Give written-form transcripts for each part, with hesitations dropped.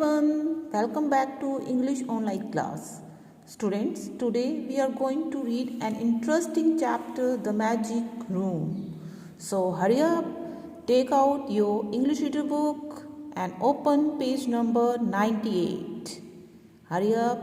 everyone, welcome back to English online class. Students, today we are going to read an interesting chapter, The Magic Room. So hurry up, take out your English reader book and open page number 98. Hurry up,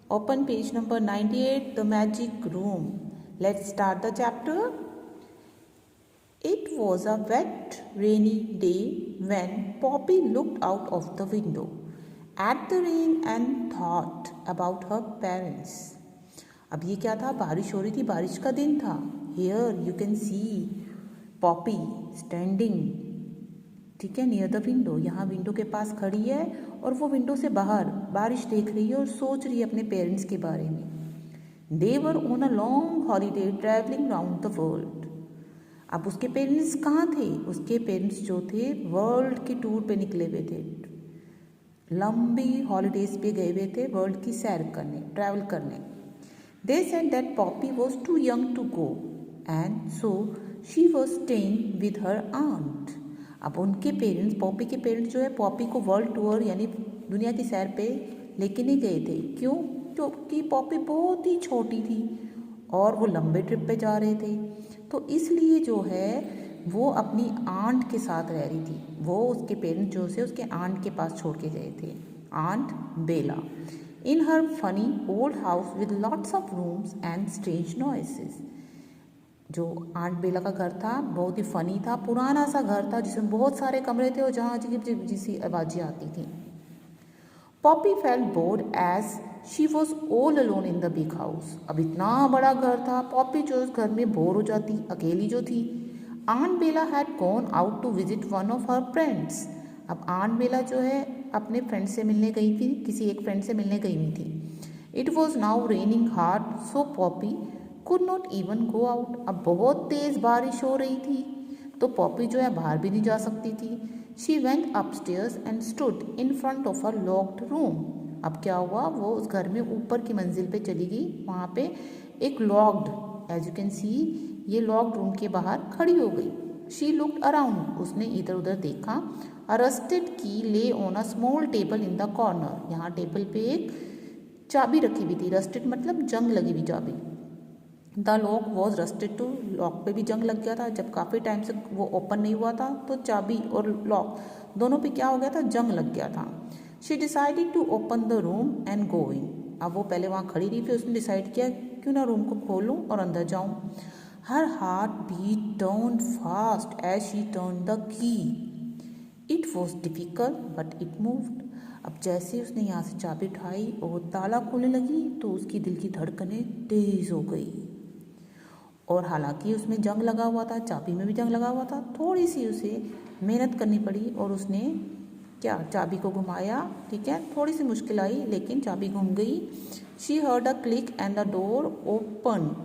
open page number 98, The Magic Room. Let's start the chapter. It was a wet, rainy day when Poppy looked out of the window at the rain and thought about her parents. अब ये क्या था? बारिश हो रही थी, बारिश का दिन था. Here you can see Poppy standing, ठीक है, near the window. यहाँ विंडो के पास खड़ी है और वो विंडो से बाहर बारिश देख रही है और सोच रही है अपने पेरेंट्स के बारे में. They were on a long holiday traveling round the world. अब उसके पेरेंट्स कहाँ थे? उसके पेरेंट्स जो थे वर्ल्ड के टूर पे निकले हुए थे, लंबी हॉलीडेज पे गए हुए थे वर्ल्ड की सैर करने, ट्रैवल करने. They said that Poppy was too young to go and so she was staying with her aunt. अब उनके पेरेंट्स, पॉपी के पेरेंट्स जो है पॉपी को वर्ल्ड टूर यानी दुनिया की सैर पे लेके नहीं गए थे. क्यों? क्योंकि पॉपी बहुत ही छोटी थी और वो लंबे ट्रिप पे जा रहे थे, तो इसलिए जो है वो अपनी आंट के साथ रह रही थी. वो उसके पेरेंट्स जो से उसके आंट के पास छोड़ के गए थे, aunt Bella, in her funny old house with lots of rooms and strange noises. जो आंट बेला का घर था बहुत ही फनी था, पुराना सा घर था जिसमें बहुत सारे कमरे थे और जहाँ अजीब जैसी आवाज़ें आती थी. Poppy felt bored as she was all alone in the big house. अब इतना बड़ा घर था, पॉपी जो उस घर में बोर हो जाती, अकेली जो थी. Aunt Bella had gone out to visit one of her friends. अब आंट बेला जो है अपने फ्रेंड से मिलने गई थी, किसी एक फ्रेंड से मिलने गई हुई थी. It was now raining hard so Poppy could not even go out. अब बहुत तेज़ बारिश हो रही थी तो पॉपी जो है बाहर भी नहीं जा सकती थी. She went upstairs and stood in front of a locked room. अब क्या हुआ? वो उस घर में ऊपर की मंजिल पे चली गई. वहाँ पे एक locked, as you can see, ये लॉक्ड रूम के बाहर खड़ी हो गई. She looked around. उसने इधर उधर देखा. A rusted key lay on a small table in the corner. यहाँ टेबल पे एक चाबी रखी हुई थी. रस्टेड मतलब जंग लगी हुई चाबी. The lock was rusted too. Lock पे भी जंग लग गया था. जब काफ़ी टाइम से वो ओपन नहीं हुआ था तो चाबी और लॉक दोनों पे क्या हो गया था? जंग लग गया था. She decided to open the room and go in. अब वो पहले वहाँ खड़ी रही, फिर उसने डिसाइड किया क्यों ना रूम को खोलूँ और अंदर जाऊँ. Her heart beat turn fast as she turn the key. It was difficult but it moved. अब जैसे उसने यहाँ से चाबी उठाई और ताला खोलने लगी तो उसकी दिल की धड़कनें तेज हो गई. और हालांकि उसमें जंग लगा हुआ था, चाबी में भी जंग लगा हुआ था, थोड़ी सी उसे मेहनत करनी पड़ी और उसने क्या चाबी को घुमाया. ठीक है, थोड़ी सी मुश्किल आई लेकिन चाबी घूम गई. She heard a click and the door open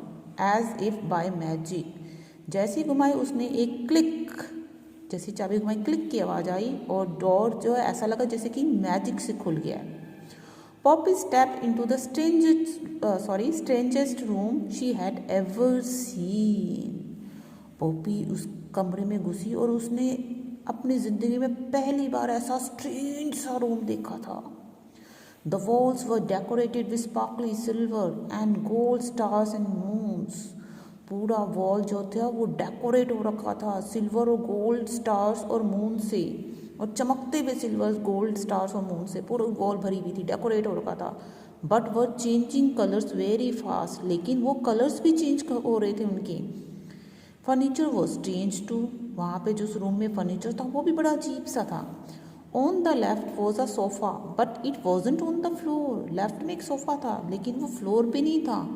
as if by magic. जैसे घुमाई उसने एक क्लिक, जैसी चाबी घुमाई क्लिक की आवाज़ आई और डोर जो है ऐसा लगा जैसे कि मैजिक से खुल गया. Poppy step into the strangest room she had ever seen. Poppy उस कमरे में घुसी और उसने अपनी ज़िंदगी में पहली बार ऐसा स्ट्रेंज सा रूम देखा था. The walls were decorated with sparkly silver and gold stars and moons. पूरा वॉल जो था वो डेकोरेट हो रखा था सिल्वर और गोल्ड स्टार्स और मून से, और चमकते हुए सिल्वर गोल्ड स्टार्स और मून से पूरा वॉल भरी हुई थी, डेकोरेट हो रखा था. But were changing colours very fast. लेकिन वो कलर्स भी चेंज हो रहे थे उनके. Furniture was strange too. वहाँ पे जो उस रूम में फर्नीचर था वो भी बड़ा अजीब सा था. On the left was a sofa but it wasn't on the floor. Left में एक सोफ़ा था लेकिन वो फ्लोर पे नहीं था.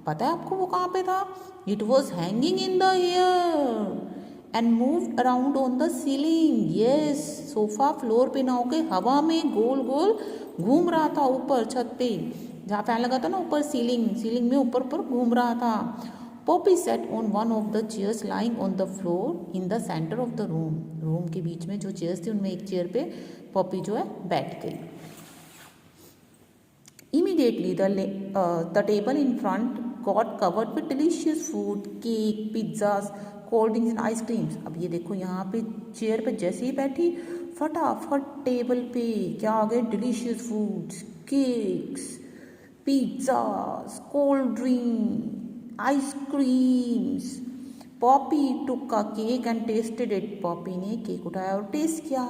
पता है आपको वो कहाँ पे था? It was hanging in the air and moved around on the ceiling. Yes, sofa floor पे ना होके हवा में गोल गोल घूम रहा था ऊपर छत पे, जहाँ फैन लगा था ना ऊपर, सीलिंग में ऊपर ऊपर घूम रहा था. Poppy sat on one of the chairs lying on the floor in the center of the room. Room के बीच में जो चेयर्स थी उनमें एक चेयर पे पॉपी जो है बैठ गई. Immediately the table in front got covered with delicious food, cake, pizzas, cold drinks and ice creams. अब ये देखो यहाँ पे चेयर पे जैसे ही बैठी फटाफट टेबल पे क्या आ गए, delicious foods, cakes, pizzas, cold drink, ice creams. Poppy took a cake and tasted it. Poppy ने केक उठाया और टेस्ट किया।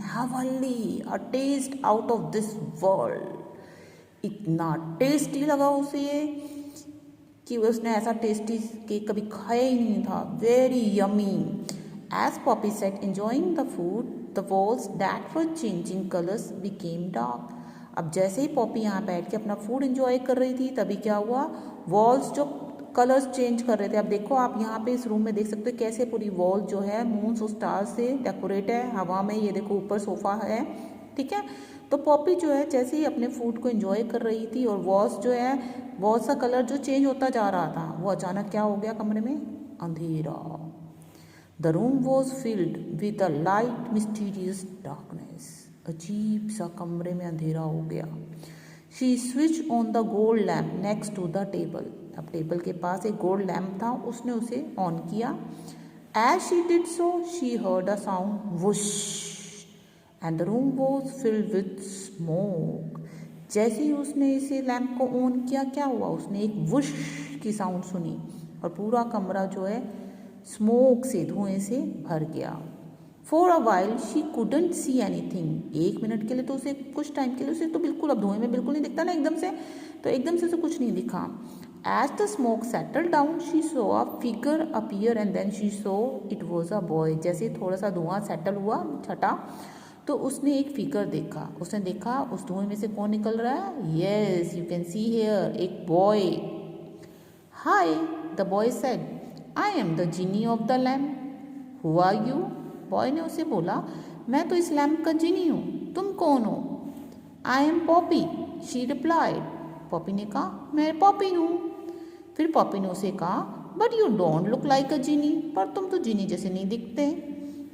Heavenly, a taste out of this world. इतना टेस्टी लगा उसे कि उसने ऐसा टेस्टी केक कभी खाया ही नहीं था। Very yummy. As Poppy sat enjoying the food, the walls that were changing colours became dark. अब जैसे ही पॉपी यहाँ बैठ के अपना फूड एंजॉय कर रही थी तभी क्या हुआ, वॉल्स जो कलर्स चेंज कर रहे थे। अब देखो आप यहाँ पे इस रूम में देख सकते हो कैसे पूरी वॉल जो है मून्स और स्टार्स से डेकोरेट है हवा में। ये देखो ऊपर सोफा है, ठीक है। तो पॉपी जो है जैसे ही अपने फूड को एंजॉय कर रही थी और वॉल्स जो है वॉल्स का कलर जो चेंज होता जा रहा था वो अचानक क्या हो गया, कमरे में अंधेरा। The room was filled with a light mysterious darkness. अजीब सा कमरे में अंधेरा हो गया। She switch on the gold lamp next to the table. अब टेबल के पास एक गोल्ड लैम्प था, उसने उसे ऑन किया। As she did so she heard a sound whoosh and the room was filled with smoke. जैसे ही उसने इसे लैम्प को ऑन किया क्या हुआ, उसने एक वुश की साउंड सुनी और पूरा कमरा जो है स्मोक से, धुएं से भर गया। For a while she couldn't see anything. एक मिनट के लिए तो उसे, कुछ टाइम के लिए उसे तो बिल्कुल, अब धुएं में बिल्कुल नहीं दिखता ना एकदम से, तो एकदम से उसे कुछ नहीं दिखा। As the smoke settle down she saw a figure appear and then she saw it was a boy. जैसे थोड़ा सा धुआं सेटल हुआ, छटा, तो उसने एक फिगर देखा। उसने देखा उस धुएं में से कौन निकल रहा है। Yes, you can see here, एक boy. Hi, the boy said, I am the genie of the lamp. Who are you? Boy ने उसे बोला, मैं तो इस लैम्प का जीनी हूँ, तुम कौन हो? I am Poppy, she replied. Poppy ने कहा, मैं पॉपी हूँ। फिर पॉपी ने उसे कहा, but you don't look like a genie, पर तुम तो जीनी जैसे नहीं दिखते।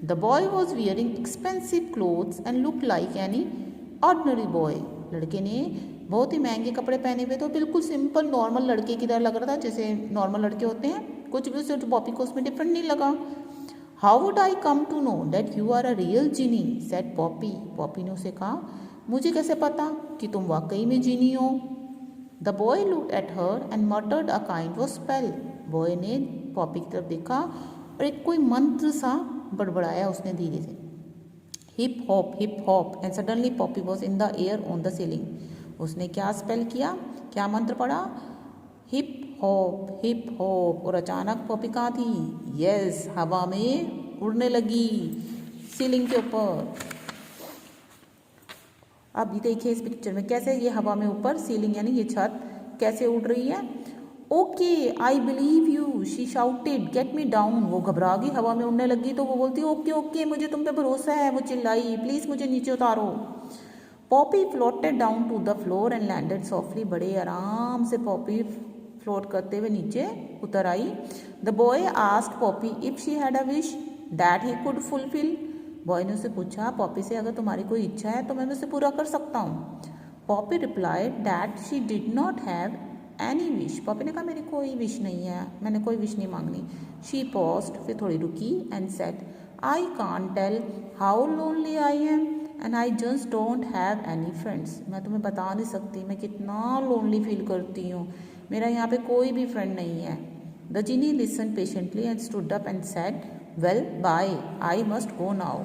The boy was wearing expensive clothes and look like any ordinary boy. लड़के ने बहुत ही महंगे कपड़े पहने हुए तो बिल्कुल सिंपल नॉर्मल लड़के की तरह लग रहा था, जैसे नॉर्मल लड़के होते हैं। कुछ भी उसे पॉपी को उसमें डिफरेंट नहीं लगा। How would I come to know that you are a real genie, said Poppy. Poppy ने उसे कहा, मुझे कैसे पता कि तुम वाकई में जीनी हो? The boy looked at her and मटर्ड a kind of spell. Boy ने पॉपी की तरफ देखा और एक कोई मंत्र सा बड़बड़ाया उसने धीरे से। Hip hop and suddenly Poppy was in the air on the ceiling. उसने क्या स्पेल किया, क्या मंत्र पढ़ा? हिप हॉप, और अचानक पॉपी कहाँ थी? यस, हवा में उड़ने लगी, सीलिंग के ऊपर। अब ये देखिए इस पिक्चर में कैसे ये हवा में ऊपर सीलिंग यानी ये छत कैसे उड़ रही है। Okay, I believe you, she shouted, get me down. वो घबरा गई, हवा में उड़ने लगी तो वो बोलती, ओके ओके, मुझे तुम पे भरोसा है। वो चिल्लाई, प्लीज मुझे नीचे उतारो। Poppy floated down to the floor and landed softly. बड़े आराम से पॉपी फ्लोट करते हुए नीचे उतर आई। The boy asked Poppy if she had a wish that he could fulfil. Boy ने उससे पूछा, पॉपी से, अगर तुम्हारी कोई इच्छा है तो मैं उसे पूरा कर सकता हूँ। Poppy replied that she did not have any wish. Poppy ने कहा, मेरी कोई विश नहीं है, मैंने कोई विश नहीं मांगनी। शी पॉज्ड, फिर थोड़ी रुकी and said, I can't tell how lonely I am and I just don't have any friends. मैं तुम्हें बता नहीं सकती मैं कितना लोनली फील करती हूँ, मेरा यहाँ पे कोई भी फ्रेंड नहीं है। The genie listen patiently and stood up and said, well bye, I must go now.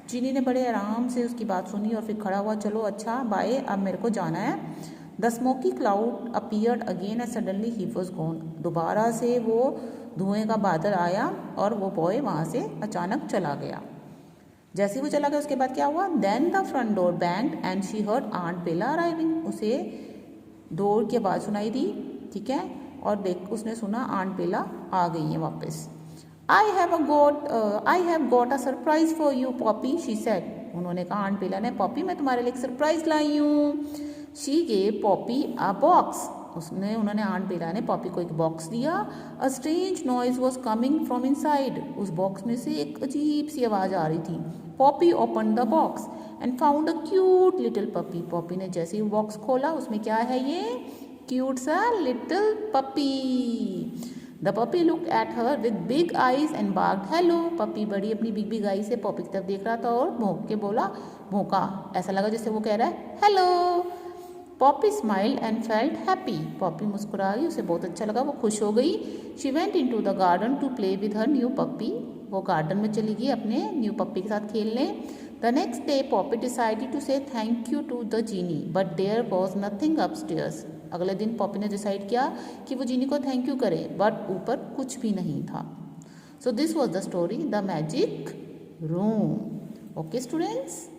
Genie ने बड़े आराम से उसकी बात सुनी और फिर खड़ा हुआ, चलो अच्छा बाय, अब मेरे को जाना है। The smoky cloud appeared again and suddenly he was gone. दोबारा से वो धुएं का बादल आया और वो बॉय वहाँ से अचानक चला गया। जैसे ही वो चला गया उसके बाद क्या हुआ, then the front door banged and she heard aunt Bella arriving. उसे डोर की आवाज़ सुनाई दी, ठीक है, और देख उसने सुना आंट बेला आ गई है वापस। I have got a surprise for you Poppy, she said. उन्होंने कहा, आंट बेला ने, पॉपी मैं तुम्हारे लिए एक सरप्राइज लाई हूँ। She gave Poppy a box. उन्होंने आंट बेला ने पॉपी को एक बॉक्स दिया। A strange noise was coming from inside. उस बॉक्स में से एक अजीब सी आवाज़ आ रही थी। Poppy open the box and found a cute little puppy. Poppy ने जैसे ही बॉक्स खोला उसमें क्या है, ये cute sa little puppy. The puppy looked at her with big eyes and barked hello. Puppy बड़ी अपनी big eyes से पॉपी की तरफ देख रहा था और भौंक के बोला, भौंका, ऐसा लगा जैसे वो कह रहा है hello. Poppy smiled and felt happy. Poppy मुस्कुरा गई, उसे बहुत अच्छा लगा, वो खुश हो गई. She went into the garden to play with her new puppy. वो गार्डन में चली गई अपने न्यू पप्पी के साथ खेलने. The next day Poppy decided to say thank you to the genie but there was nothing upstairs. अगले दिन पॉपी ने डिसाइड किया कि वो जीनी को थैंक यू करे, बट ऊपर कुछ भी नहीं था. So this was the story the magic room. Okay students.